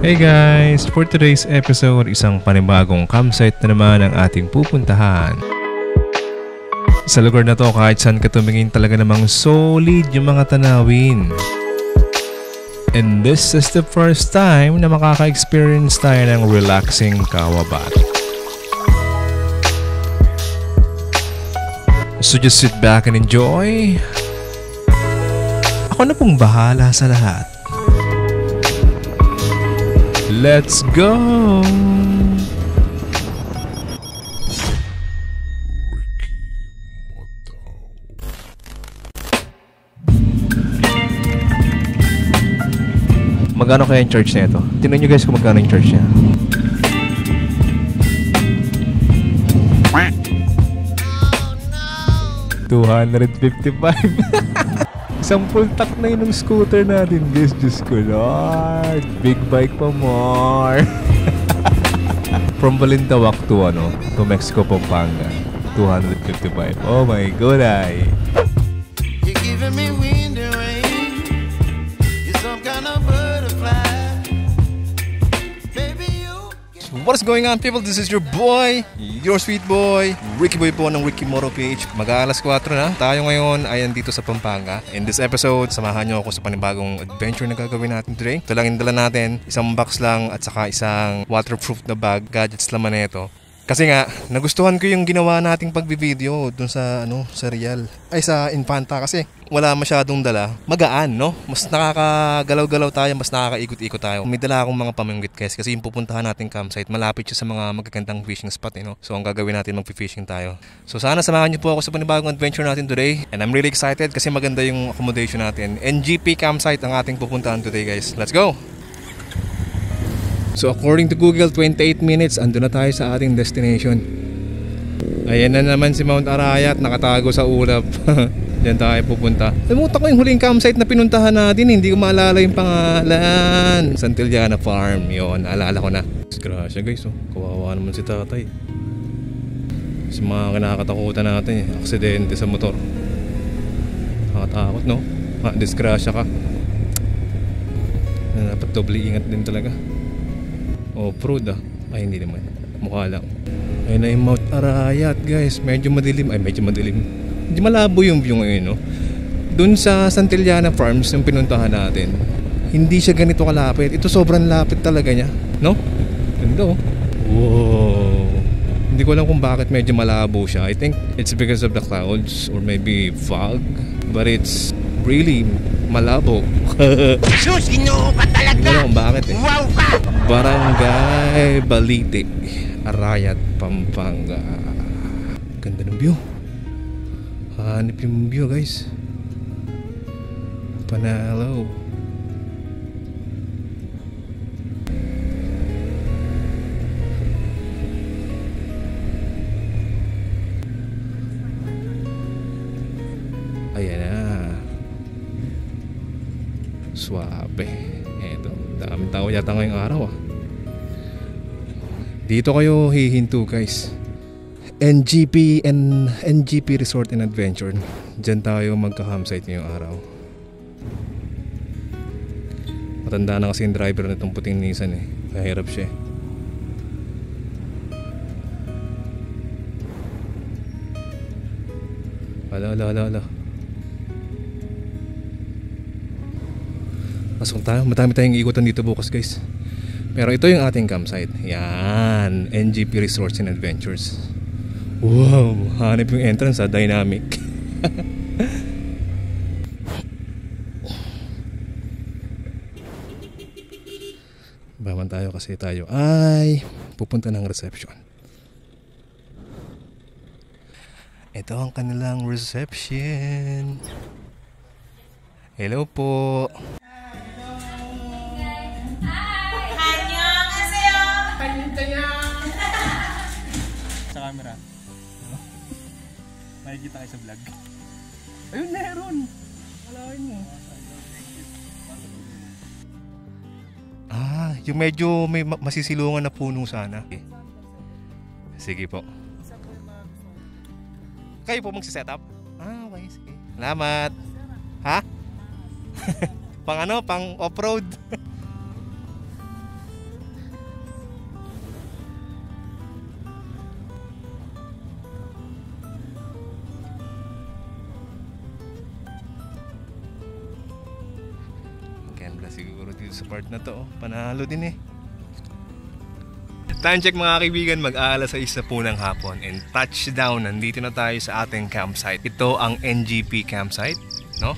Hey guys! For today's episode, isang panibagong campsite na naman ang ating pupuntahan. Sa lugar na to, kahit saan ka tumingin, talaga namang solid yung mga tanawin. And this is the first time na makaka-experience tayo ng relaxing kawabat. So just sit back and enjoy. Ako na pong bahala sa lahat. Let's go! Magkano kaya yung charge na ito? Tingnan nyo guys kung magkano yung charge niya. $255. Isang full tank na yun ng scooter natin guys. Diyos ko Lord. Big bike pa more. From Balintawak to Mexico, Pampanga. $255. Oh my god ay. You're giving me wind and rain. You're some kind of butterfly. Baby you. What is going on people? This is your boy, your sweet boy, Ricky Boy po ng Ricky Moro PH. Mag-aalas 4 na. Tayo ngayon ay andito sa Pampanga. In this episode, samahan nyo ako sa panibagong adventure na gagawin natin today. Ito lang yung dala natin. Isang box lang at saka isang waterproof na bag. Gadgets laman na ito. Kasi nga, nagustuhan ko yung ginawa nating pagbi-video dun sa sa Real. Ay sa Infanta kasi wala masyadong dala. Magaan, no? Mas nakakagalaw-galaw tayo, mas nakakaikot-ikot tayo. May dala akong mga pamanggit guys kasi yung pupuntahan nating campsite, malapit siya sa mga magagandang fishing spot, So ang gagawin natin, magfi-fishing tayo. So sana samahan niyo po ako sa panibagong adventure natin today. And I'm really excited kasi maganda yung accommodation natin. NGP campsite ang ating pupuntahan today guys. Let's go! So according to Google, 28 minutes, ando na tayo sa ating destination. Ayan na naman si Mount Arayat, nakatago sa ulap. Diyan tayo pupunta. Limutan ko yung huling campsite na pinuntahan natin, hindi ko maalala yung pangalan. Santillana Farm, yun, alala ko na. Disgrasya guys, kawawa naman si tatay. Sa mga kinakatakutan natin, aksidente sa motor. Nakatakot, no? Disgrasya ka. Dapat doble ingat din talaga. Off-road Ay hindi naman, mukha lang. Ayun na yung Mount Arayat guys. Medyo madilim. Medyo malabo yung view ngayon, no? Dun sa Santillana Farms yung pinuntahan natin, hindi siya ganito kalapit. Ito sobrang lapit talaga niya, no? Ganda Wow. Hindi ko alam kung bakit medyo malabo siya. I think it's because of the clouds or maybe fog, but it's really malabo. Sus, ginoo ka talaga. Hindi ko alam kung bakit Wow ka. Barangay Balite, Arayat, Pampanga. Ganda ng view. Hanip yung view guys. Panalo. Ayan na. Swabe. Eto, daming tao yata ngayong araw Dito kayo hihinto guys. NGP Resort and Adventure. Diyan tayo magka-campsite ngayong araw. Matanda na kasi yung driver na itong puting Nissan Kahirap siya Ala. Pasok tayo. Madami tayong ikutan dito bukas guys. Pero ito yung ating campsite. Yan, NGP Resorts and Adventures. Wow, hanip yung entrance dynamic. Baman tayo kasi tayo ay pupunta ng reception. Ito ang kanilang reception. Hello po. Sa camera. Makikita kayo sa vlog. Ayun, meron. Alain mo. Yung medyo may masisilungan na puno sana. Sige po. Kayo po magsisetup? Okay, sige. Salamat. Ha? Pang off-road. siguro dito sa part na to. Panalo din eh. Time check mga kaibigan, mag-aalas 6 na po ng hapon and touchdown, nandito na tayo sa ating campsite. Ito ang NGP campsite, no?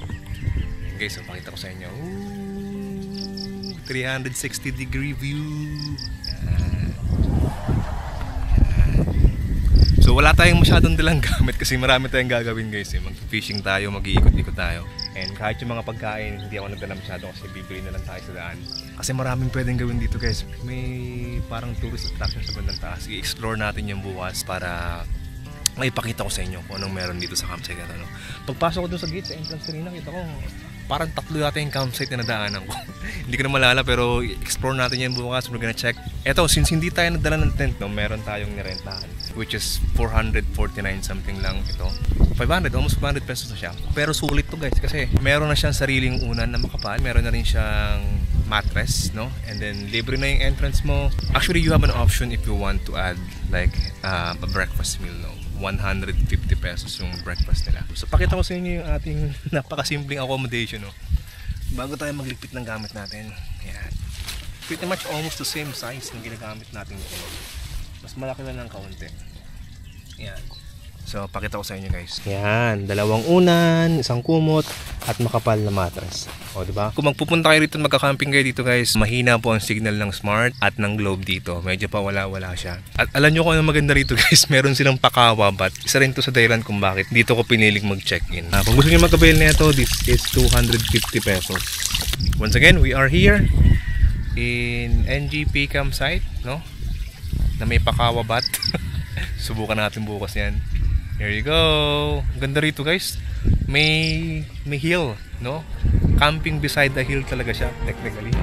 Okay, so pakita ko sa inyo. Ooh, 360 degree view. So wala tayong masyadong dalang gamit kasi marami tayong gagawin guys eh. Mag-fishing tayo, mag-iikot-ikot tayo. And kahit yung mga pagkain, hindi ako nagdala masyado kasi bibili na lang tayo sa daan. Kasi maraming pwedeng gawin dito guys. May parang tourist attraction sa bandang taas. I-explore natin yung bukas para maipakita ko sa inyo kung anong meron dito sa campsite na ano. Pagpasok ko dun sa gate, sa entrance kanina, kita ko parang 3 yata yung campsite na nadaanan ko. Hindi ko na malala pero explore natin yan bukas. We're gonna check. Eto, since hindi tayo nagdala ng tent, no, meron tayong nirentahan. Which is 449 something lang ito. 500, almost 500 pesos na siya. Pero sulit to guys kasi meron na siyang sariling unan na makapal. Meron na rin siyang mattress, no? And then libre na yung entrance mo. Actually, you have an option if you want to add like a breakfast meal, no? 150 pesos yung breakfast nila. So pakita ko sa inyo yung ating napakasimpleng accommodation, no? Bago tayo magligpit ng gamit natin. Yan. Pretty much almost the same size ng ginagamit natin dito. Mas malaki lang ng kaunti. Yan. So pakita ko sa inyo guys. Yan, 2 unan, 1 kumot at makapal na mattress. O, di ba? Kung magpupunta kayo rito, magka-camping kayo dito guys, mahina po ang signal ng Smart at ng Globe dito. Medyo pa wala siya. At alam nyo kung ano maganda rito guys, meron silang pakawa but isa rin to sa dahilan kung bakit dito ko piniling mag-check-in. Kung gusto niyo mag-avail nito, this is 250 pesos. Once again, we are here in NGP campsite, no? Na may pakawa bat. Subukan natin bukas yan. Here you go. Ganda rito guys. May hill, no? Camping beside the hill talaga siya technically.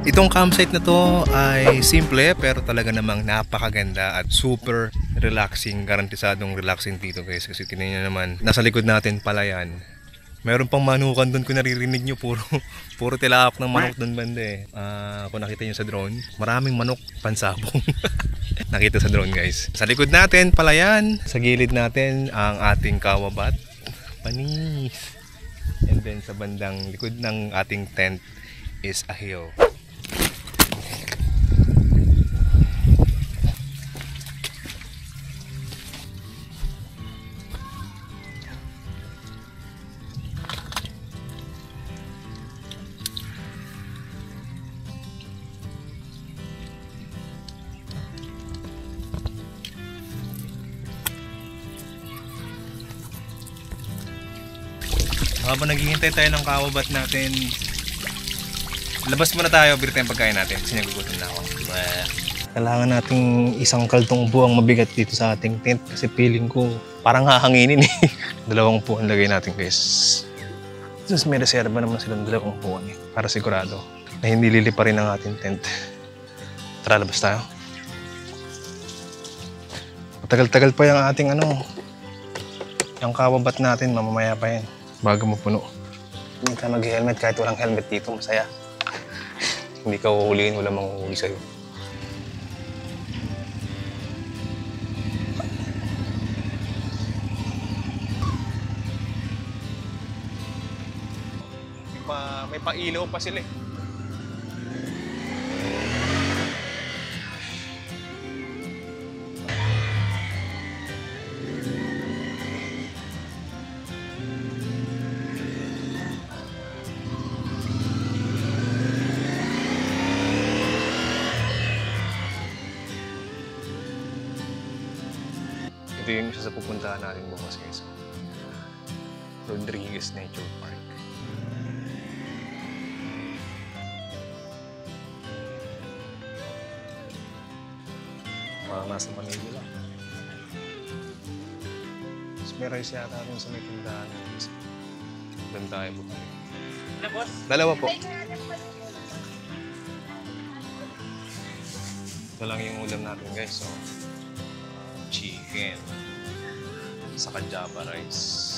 Itong campsite na to ay simple pero talaga namang napakaganda at super relaxing. Garantisadong relaxing dito guys kasi tingnan nyo naman, nasa likod natin pala yan. Meron pang manukan doon kung naririnig nyo, puro tilaok ng manok doon banda eh. Kung nakita nyo sa drone, maraming manok pansabong. Nakita sa drone guys. Sa likod natin pala yan. Sa gilid natin ang ating kawabat. Panis. And then sa bandang likod ng ating tent is a hill. Habang naghihintay tayo ng kawabat natin, labas muna tayo, bili tayong pagkain natin kasi nagugutom na ako. Kailangan nating isang kaltong upo ang mabigat dito sa ating tent kasi feeling ko parang hahanginin eh. 2 upuan lagay natin guys. Just may reserva naman silang 2 upuan eh, para sigurado na hindi lilipa rin ang ating tent. Tara, labas tayo. Matagal-tagal pa yung ating yung kawabat natin, mamamaya pa yan. Bago mapuno. Hindi ka mag-helmet kahit walang helmet dito, masaya. Hindi ka uhulihin, walang manghuhuli sa'yo. May pa-ilaw pa sila eh. Ito yung isa sa pupuntahan natin bukas guys. Rodriguez Nature Park. Parang nasa Manila lang. May rice yata dun sa may tindahan. Doon tayo bumili. boss? Dalawa po. Ito lang yung ulam natin guys. So, chicken. Saka java rice.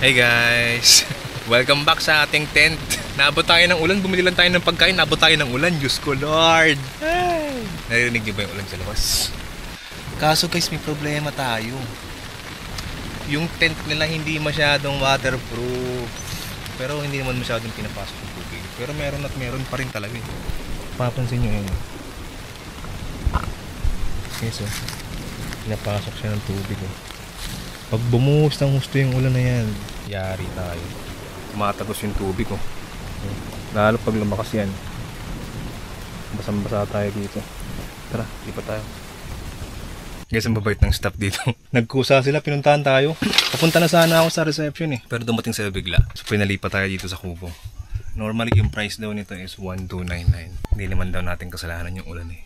Hey guys! Welcome back sa ating tent. Naabot tayo ng ulan, bumili lang tayo ng pagkain, naabot tayo ng ulan. Diyos ko Lord! Hey! Naririnig niyo ba yung ulan sa labas? Kaso guys, may problema tayo. Yung tent nila hindi masyadong waterproof. Pero hindi naman masyadong pinapasok ng tubig. Pero meron at meron pa rin talaga eh. Papansin nyo yun. Yes oh. Pinapasok siya ng tubig oh. Pag bumuhos ng husto yung ulan na yan, yari tayo. Tumatagos yung tubig oh. Lalo pag lumakas yan. Basang-basa tayo dito. Tara, lipat tayo. Guys, ang babait ng staff dito. Nagkusa sila, pinuntahan tayo. Papunta na sana ako sa reception eh. Pero dumating sila bigla. So pinalipat tayo dito sa kubo. Normally yung price daw nito is 1,299. Hindi naman daw natin kasalanan yung ulan eh.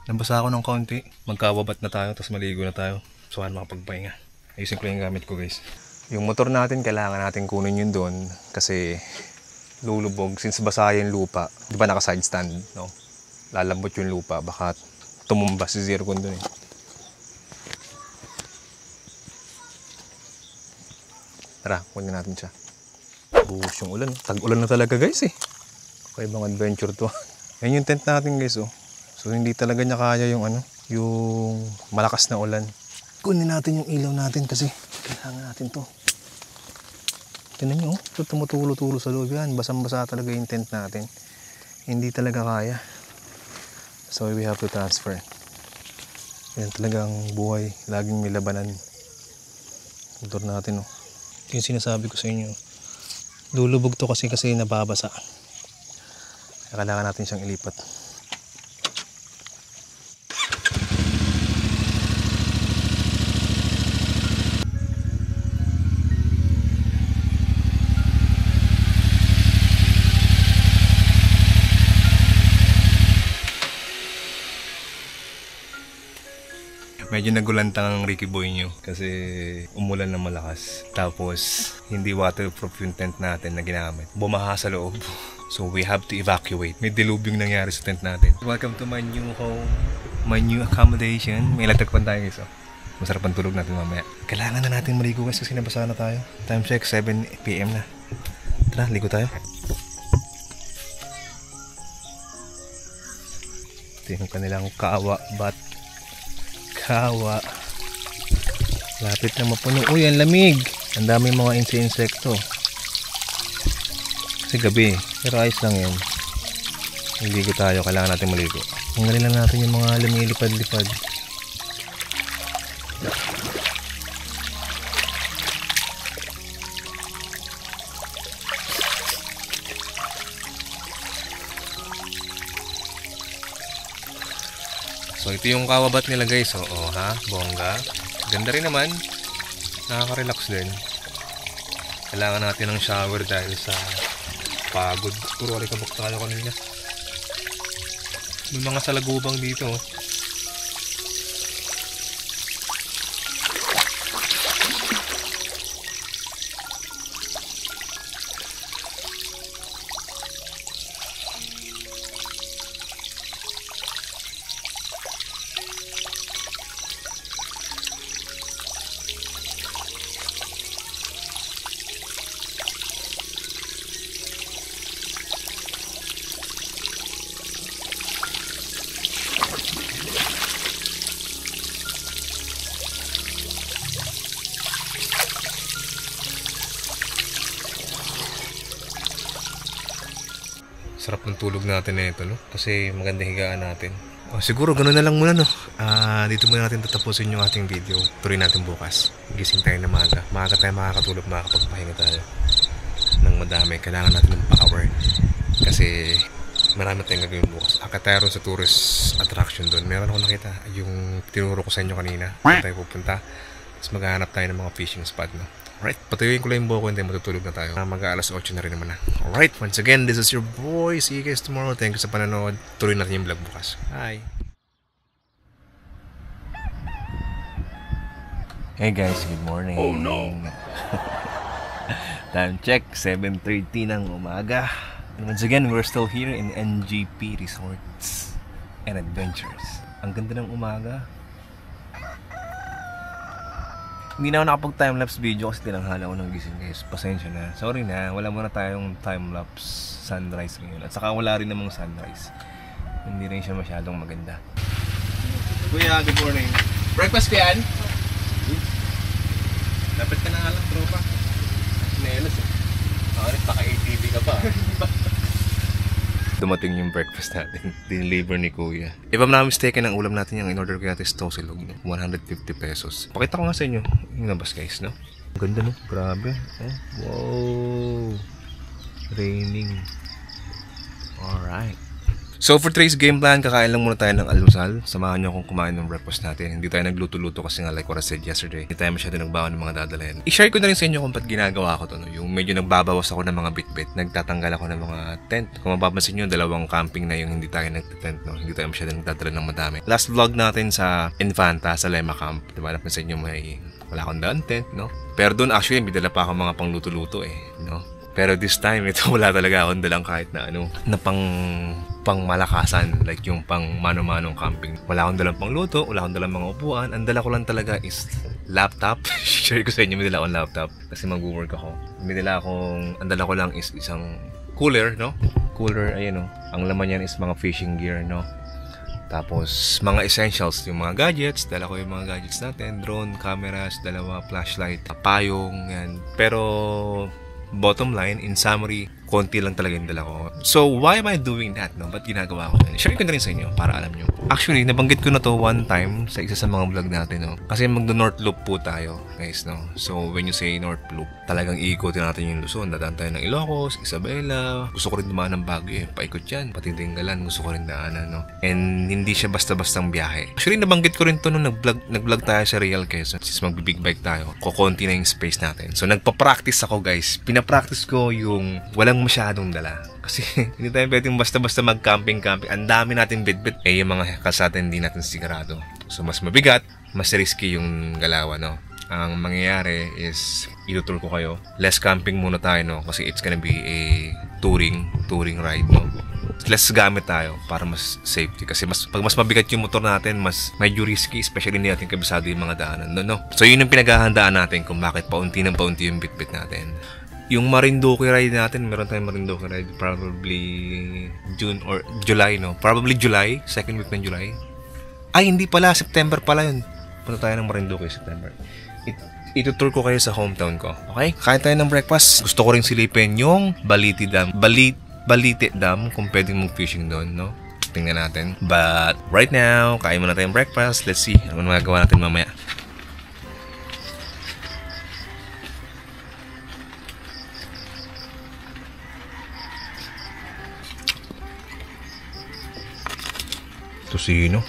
Nabasa ako ng kaunti. Magkawabat na tayo, tapos maligo na tayo. So makapagpahinga. Ayusin ko yung gamit ko guys. Yung motor natin, kailangan natin kunin yun doon. Kasi lulubog. Since basa yung lupa. Di ba naka side stand? No? Lalambot yung lupa. Baka tumumba si Zircon doon eh. Tara, kunin natin siya. Buhos yung ulan. Tag-ulan na talaga guys eh. Okay, ibang adventure to. Yan yung tent natin guys oh. So hindi talaga niya kaya yung ano, yung malakas na ulan. Kunin natin yung ilaw natin kasi kailangan natin to. Tignan nyo, tumutulo-tulo sa loob yan. Basang-basa talaga yung tent natin. Hindi talaga kaya. So we have to transfer. Yan talagang buhay. Laging may labanan. Motor natin oh. Yung sinasabi ko sa inyo. Lulubog to kasi nababasa. Kailangan natin siyang ilipat. Medyo nagulantang ang Ricky Boy nyo kasi umulan na malakas. Tapos hindi waterproof yung tent natin na ginamit. Bumaha sa loob. So we have to evacuate. May dilubyong nangyari sa tent natin. Welcome to my new home. My new accommodation. May latagpan tayo guys. Oh. Masarap ang tulog natin mamaya. Kailangan na natin maligo guys kasi nabasa na tayo. Time check 7 PM na. Tara, ligo tayo. Ito yung kanilang kawa bat. Kawa. Lapit na mapuno. Uy, ang lamig. Ang dami mga insekto. Kasi gabi. Pero ayos lang yan. Maligo tayo. Kailangan natin maligo. Tanggalin lang natin yung mga lumilipad-lipad. So ito yung kawabat nila guys. Oo ha, bongga. Ganda rin naman. Nakaka-relax din. Kailangan natin ng shower dahil sa pagod. Puro alikabok tayo kanina. May mga salagubang dito. Sarap ng tulog natin na ito, no? Kasi maganda higaan natin. Siguro ganoon na lang muna, no? Dito muna natin tatapusin yung ating video. Tuloy natin bukas. Gising tayo na maaga. Maaga tayo makakatulog, makakapagpahinga tayo. ng madami. Kailangan natin ng power. Kasi marami tayong gagawin bukas. Akit tayo sa tourist attraction doon. Meron ako nakita yung tinuro ko sa inyo kanina. Doon tayo pupunta. Tapos maghahanap tayo ng mga fishing spot, no? Alright, patuyuin ko lang yung buko, hindi matutulog na tayo. Mag-aalas 8 na rin naman na. Alright, once again, this is your boy. See you guys tomorrow. Thank you sa panonood. Tuloy natin yung vlog bukas. Bye! Hey guys, good morning. Oh no! Time check, 7:30 ng umaga. And once again, we're still here in NGP Resorts and Adventures. Ang ganda ng umaga. Hindi na ako nakapag-timelapse video kasi tinanghali ako ng gising guys. Pasensya na. Sorry na, wala muna tayong timelapse sunrise ngayon. At saka wala rin namang sunrise. Hindi rin siya masyadong maganda. Kuya, good morning. Breakfast ka yan? Dapat ka na nga lang, tropa. Nelos eh. Bakit paka-ATV ka pa? Dumating yung breakfast natin. Dineliver ni Kuya. If I'm not mistaken, ang ulam natin yung in-order ko natin is tosilog, no? 150 pesos. Pakita ko nga sa inyo yung nabas guys, no? Ang ganda, no? Grabe. Oh, wow. Raining. Alright. So for today's game plan, kakain lang muna tayo ng almusal. Samahan nyo akong kumain ng breakfast natin. Hindi tayo nagluto-luto kasi nga like what I said yesterday. Hindi tayo masyado nagbawa ng mga dadalhin. I-share ko na rin sa inyo kung ba't ginagawa ko to. No? Yung medyo nagbabawas ako ng mga bit-bit. Nagtatanggal ako ng mga tent. Kung mapapansin nyo, dalawang camping na yung hindi tayo nagtitent. No? Hindi tayo masyado nagdadala ng madami. Last vlog natin sa Infanta, sa Lema Camp. Diba napansin nyo may wala akong daan tent. No? Pero doon actually may dala pa ako mga pangluto-luto eh. No? Pero this time, ito wala talaga akong dalang kahit na ano, na pang malakasan, like yung pang mano-manong camping. Wala akong dalang pangluto, wala akong dalang mga upuan. Ang dala ko lang talaga is laptop. Share ko sa inyo, may dala akong laptop kasi mag-work ako. May dala akong, ang dala ko lang is isang cooler, no? Cooler, ayun, no? Ang laman yan is mga fishing gear, no? Tapos, mga essentials, yung mga gadgets. Dala ko yung mga gadgets natin. Drone, cameras, dalawa, flashlight, payong, yan. Pero bottom line, in summary, konti lang talaga yung dala ko. So, why am I doing that? No? Ba't ginagawa ko yun? Share ko na rin sa inyo para alam nyo. Actually, nabanggit ko na to one time sa isa sa mga vlog natin. No? Kasi magdo-North Loop po tayo, guys. No? So, when you say North Loop, talagang iikotin natin yung Luzon. Dadaan tayo ng Ilocos, Isabela. Gusto ko rin dumaan ng Baguio. Paikot yan. Pati Dingalan. Gusto ko rin daanan. No? And hindi siya basta-bastang biyahe. Actually, nabanggit ko rin to nung nag-vlog tayo sa Real Quezon. Since mag-big bike tayo, kukunti na yung space natin. So, nagpa-practice ako, guys. Pinapractice ko yung walang masyadong dala. Kasi hindi tayo pwedeng basta-basta mag-camping-camping. Ang dami natin bit-bit. Eh, yung mga kalsata hindi natin sigurado. So, mas mabigat, mas risky yung galawan, no? Ang mangyayari is, itutur ko kayo. Less camping muna tayo, no? Kasi it's gonna be a touring ride, no? Less gamit tayo para mas safety. Kasi pag mas mabigat yung motor natin, mas medyo risky, especially hindi natin kabisado yung mga daanan, no? So, yun yung pinaghahandaan natin kung bakit paunti ng paunti yung bit-bit natin. Yung Marinduque ride natin, meron tayong Marinduque ride probably June or July, no? Probably July, second week ng July. Ay, hindi pala, September pala yun. Punta tayo ng Marinduque September. Itutur ko kayo sa hometown ko. Okay? Kain tayo ng breakfast. Gusto ko rin silipin yung Balite Dam kung pwedeng mag-fishing doon, no? Tingnan natin. But right now, kain muna tayong breakfast. Let's see ano magagawa natin mamaya. Tosino.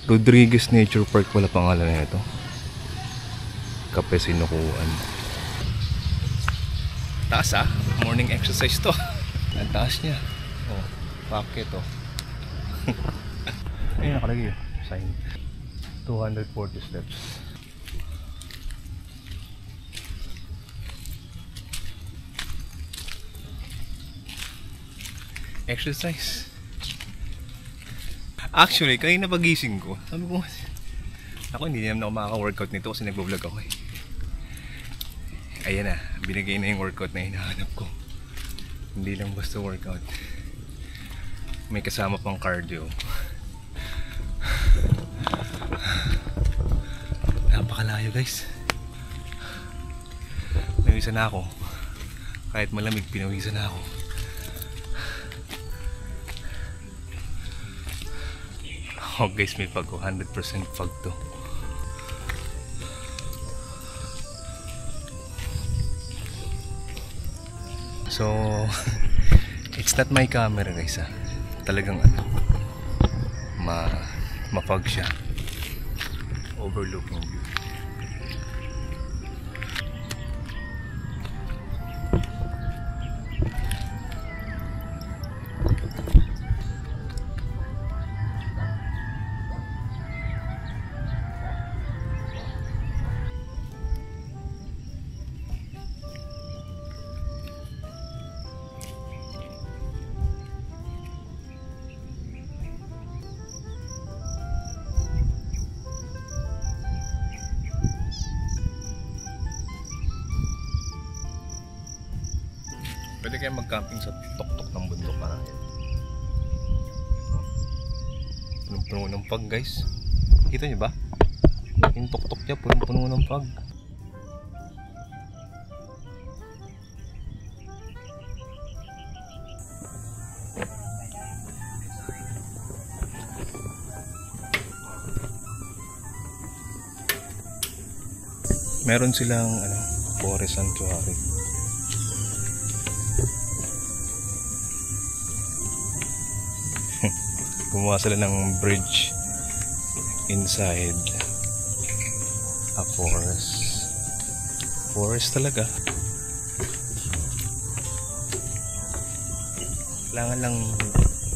Rodriguez Nature Park wala pangalan na ito. Kape Sinukuan. Taas ah. Morning exercise to. Ang taas niya. Oh, packet oh. Ayun nakalagay yun. Sign. 240 steps. Exercise. Actually, kanina pagising ko, sabi ko, ako hindi naman ako makaka-workout nito kasi nagbo-vlog ako eh. Ayan na, binigay na yung workout na hinahanap ko. Hindi lang basta workout. May kasama pang cardio. Napakalayo guys. pinawisan na ako. Kahit malamig, pinawisan na ako. Oh guys, may fog ko. 100% fog to. So, it's not my camera guys ha. Talagang ma-fog siya. Overlooking view. Pwede kayo mag-camping sa tuktok ng bundok marami. Punong-puno ng fog guys. Kita nyo ba? Yung tuktok niya punong-puno ng fog. Meron silang forest sanctuary. Gumawa sila ng bridge inside a forest. Forest talaga. Kailangan lang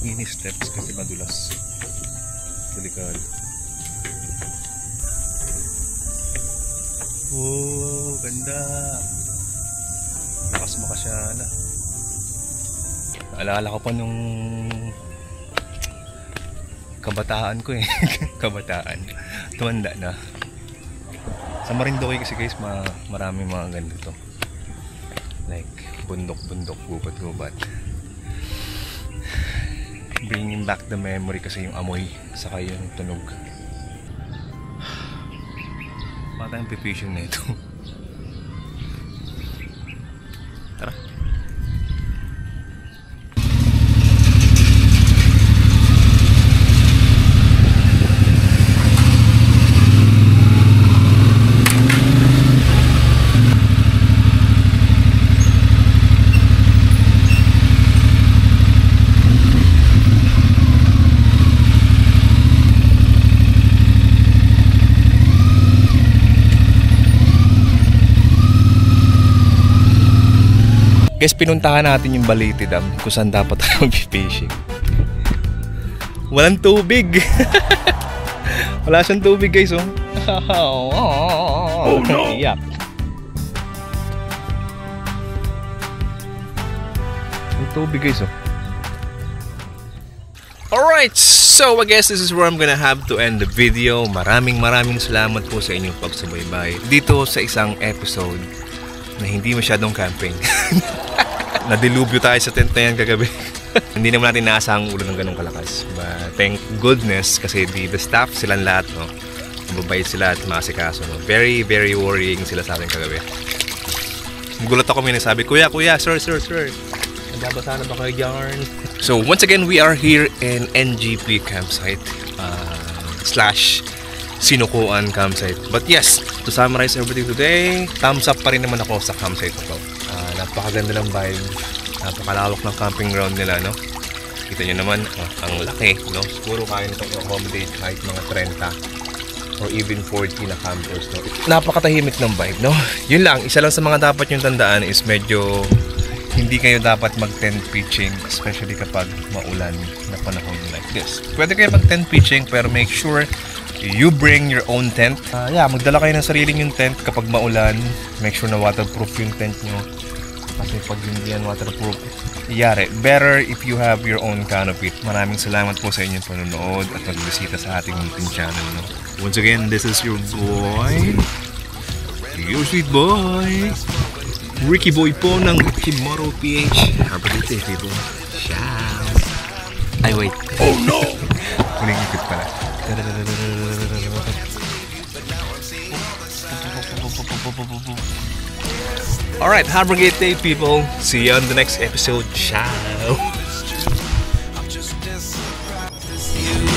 mini steps kasi madulas. Delikado. Oh, ganda. Makas siya na. Naalala ko pa nung kabataan ko eh. Kabataan. Tumanda na. Sa Marinduque kasi guys, maraming mga ganito. Like, bundok-bundok, gubat-gubat. Bringing back the memory kasi yung amoy, saka yung tunog. Matang pipishing na ito. Tara. Guys, pinuntahan natin yung Balete Dam kung saan dapat tayo mag-fishing. Walang tubig. Wala siyang tubig guys oh. Oh no. Iyak. May tubig guys oh. Alright, so I guess this is where I'm gonna have to end the video. Maraming salamat po sa inyong pagsubaybay dito sa isang episode na hindi masyadong camping. Nadilubyo tayo sa tent na yan kagabi. Hindi naman natin naasahang ulo ng ganong kalakas. But thank goodness kasi the staff silang lahat, no? Mababait sila at maasikaso, no? Very worrying sila sa akin kagabi. Gulat ako, may nasabi, Kuya, sir. Nababasa na ba kayo yarn? So once again, we are here in NGP campsite slash Sinukuan campsite. But yes, to summarize everything today, thumbs up pa rin naman ako sa campsite na to. Napakaganda ng vibe, napakalawak ng camping ground nila, no? Kita nyo naman, ang laki, no? Siguro kaya nitong accommodate kahit mga 30 or even 40 na campers, no? Napakatahimik ng vibe, no? Yun lang, isa lang sa mga dapat yung tandaan is medyo hindi kayo dapat mag-tent pitching, especially kapag maulan na panahon like this. Pwede kayo mag-tent pitching pero make sure you bring your own tent. Magdala kayo ng sariling yung tent kapag maulan. Make sure na waterproof yung tent nyo. Kasi pag hindi yan waterproof, iyari. Better if you have your own canopy. Maraming salamat po sa inyong panonood at pagbisita sa ating YouTube channel. No? Once again, this is your boy, your sweet boy, Ricky Boy po ng Wikimoro PH. Happy birthday, people. Ciao. Ay, wait. Oh no! Huling ikot pala. Alright, have a great day, people. See you on the next episode. Ciao. I'm just as surprised as you.